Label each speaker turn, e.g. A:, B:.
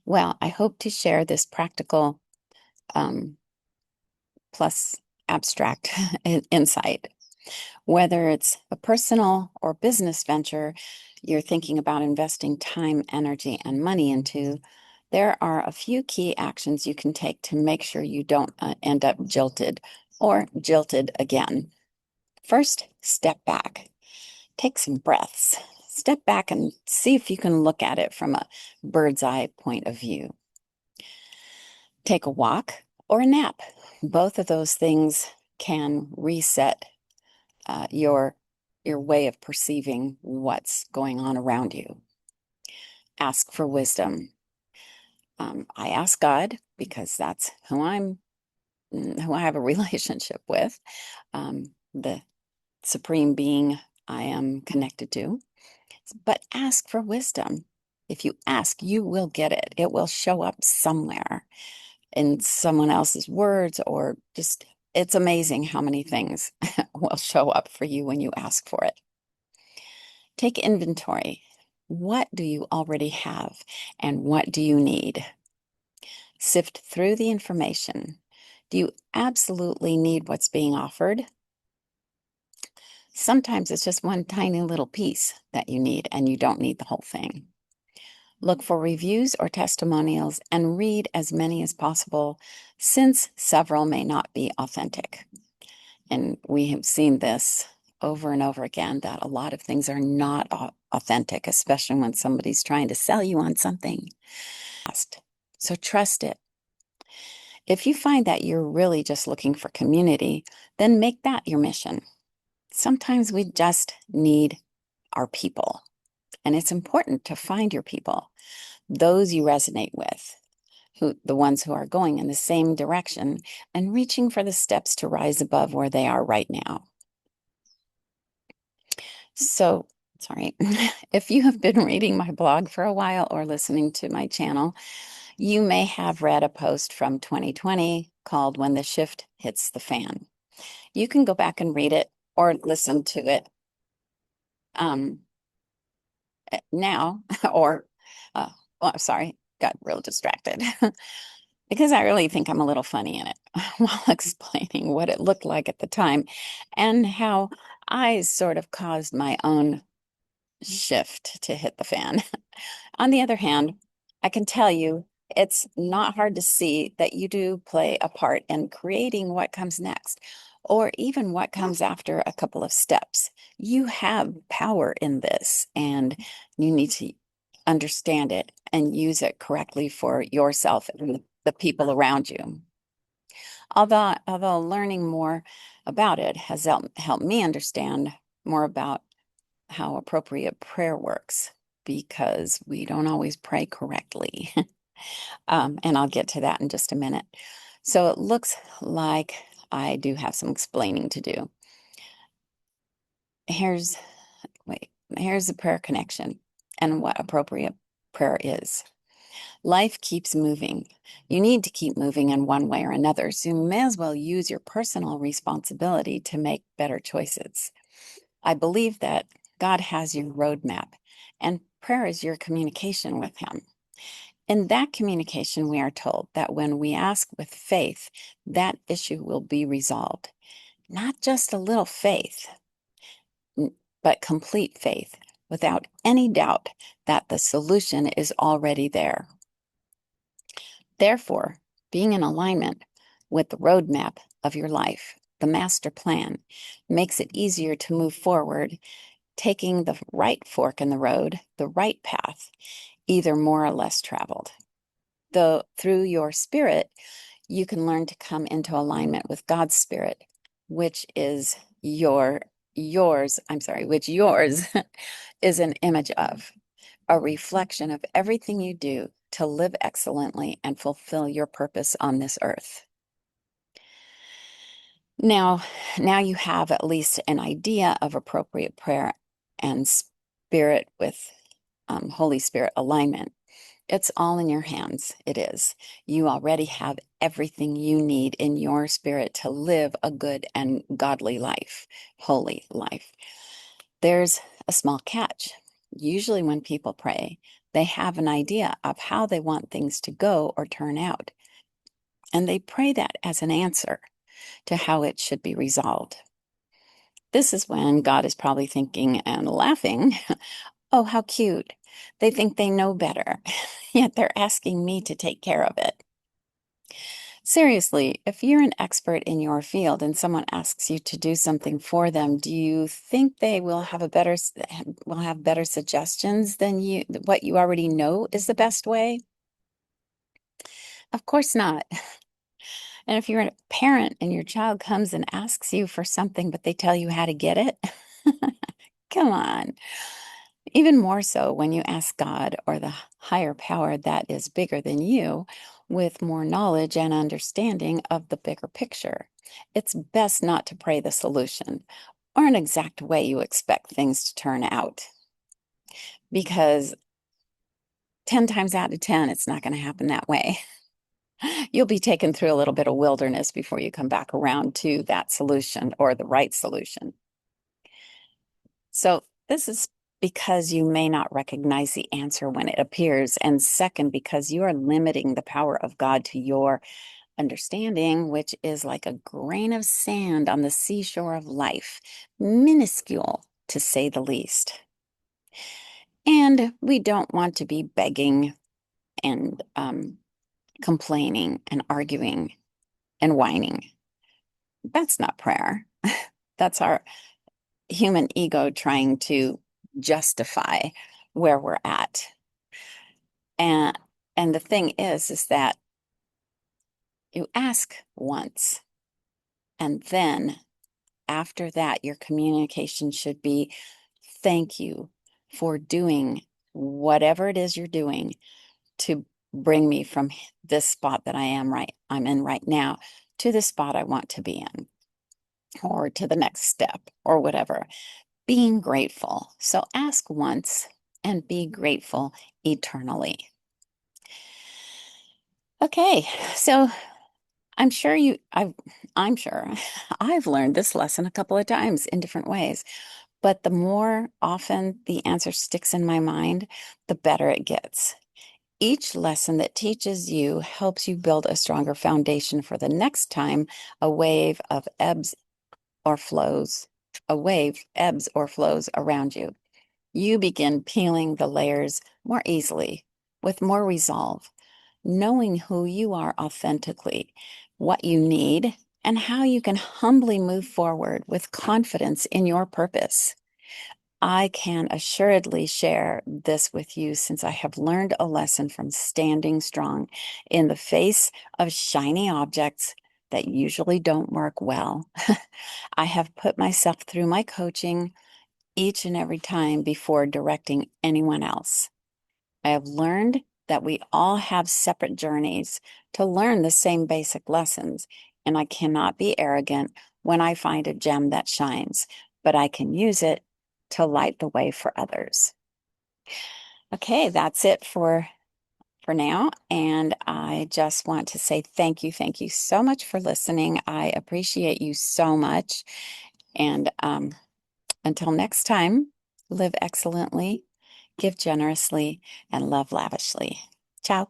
A: Well, I hope to share this practical um, plus abstract insight. Whether it's a personal or business venture you're thinking about investing time, energy, and money into, there are a few key actions you can take to make sure you don't end up jilted or jilted again. First, step back. Take some breaths. Step back and see if you can look at it from a bird's eye point of view. Take a walk or a nap. Both of those things can reset your way of perceiving what's going on around you. Ask for wisdom. I ask God because that's who I have a relationship with, the supreme being I am connected to. But ask for wisdom. If you ask, you will get it. It will show up somewhere in someone else's words, or just, it's amazing how many things will show up for you when you ask for it. Take inventory. What do you already have and what do you need? Sift through the information. Do you absolutely need what's being offered? Sometimes it's just one tiny little piece that you need and you don't need the whole thing. Look for reviews or testimonials and read as many as possible, since several may not be authentic. And we have seen this over and over again, that a lot of things are not authentic, especially when somebody's trying to sell you on something. So trust it. If you find that you're really just looking for community, then make that your mission. Sometimes we just need our people, and it's important to find your people, those you resonate with, the ones who are going in the same direction and reaching for the steps to rise above where they are right now. So, sorry, if you have been reading my blog for a while or listening to my channel, you may have read a post from 2020 called When the Shift Hits the Fan. You can go back and read it or listen to it now, or, sorry, got real distracted because I really think I'm a little funny in it while explaining what it looked like at the time and how I sort of caused my own shift to hit the fan. On the other hand, I can tell you it's not hard to see that you do play a part in creating what comes next, or even what comes after a couple of steps. You have power in this, and you need to understand it and use it correctly for yourself and the people around you. Although learning more about it has helped me understand more about how appropriate prayer works, because we don't always pray correctly. And I'll get to that in just a minute. So it looks like I do have some explaining to do. Here's the prayer connection and what appropriate prayer is. Life keeps moving. You need to keep moving in one way or another, so you may as well use your personal responsibility to make better choices. I believe that God has your roadmap, and prayer is your communication with Him. In that communication, we are told that when we ask with faith, that issue will be resolved. Not just a little faith, but complete faith, without any doubt that the solution is already there. Therefore, being in alignment with the roadmap of your life, the master plan, makes it easier to move forward, taking the right fork in the road, the right path, either more or less traveled. Though through your spirit, you can learn to come into alignment with God's spirit, which is yours is an image of, a reflection of everything you do to live excellently and fulfill your purpose on this earth. Now you have at least an idea of appropriate prayer and spirit with Holy Spirit alignment. It's all in your hands. It is. You already have everything you need in your spirit to live a good and godly life, holy life. There's a small catch. Usually when people pray, They have an idea of how they want things to go or turn out, and they pray that as an answer to how it should be resolved. This is when God is probably thinking and laughing, oh, how cute. They think they know better, yet they're asking me to take care of it. Seriously, if you're an expert in your field and someone asks you to do something for them, do you think they will have better suggestions than what you already know is the best way? Of course not. And if you're a parent and your child comes and asks you for something, but they tell you how to get it, come on. Even more so when you ask God or the higher power that is bigger than you with more knowledge and understanding of the bigger picture. It's best not to pray the solution or an exact way you expect things to turn out, because 10 times out of 10, it's not going to happen that way. You'll be taken through a little bit of wilderness before you come back around to that solution or the right solution. So this is because you may not recognize the answer when it appears. And second, because you are limiting the power of God to your understanding, which is like a grain of sand on the seashore of life, minuscule to say the least. And we don't want to be begging and complaining and arguing and whining. That's not prayer. That's our human ego trying to justify where we're at. And the thing is that you ask once, and then after that, your communication should be, thank you for doing whatever it is you're doing to bring me from this spot that I'm in right now to the spot I want to be in, or to the next step, or whatever. Being grateful. So ask once and be grateful eternally. Okay, so I'm sure I've learned this lesson a couple of times in different ways, but the more often the answer sticks in my mind, the better it gets. Each lesson that teaches you helps you build a stronger foundation for the next time a wave ebbs or flows around you. You begin peeling the layers more easily, with more resolve, knowing who you are authentically, what you need, and how you can humbly move forward with confidence in your purpose. I can assuredly share this with you since I have learned a lesson from standing strong in the face of shiny objects that usually don't work well. I have put myself through my coaching each and every time before directing anyone else. I have learned that we all have separate journeys to learn the same basic lessons, and I cannot be arrogant when I find a gem that shines, but I can use it to light the way for others. Okay, that's it for now, and I just want to say thank you so much for listening. I appreciate you so much, and until next time, live excellently, give generously, and love lavishly. Ciao.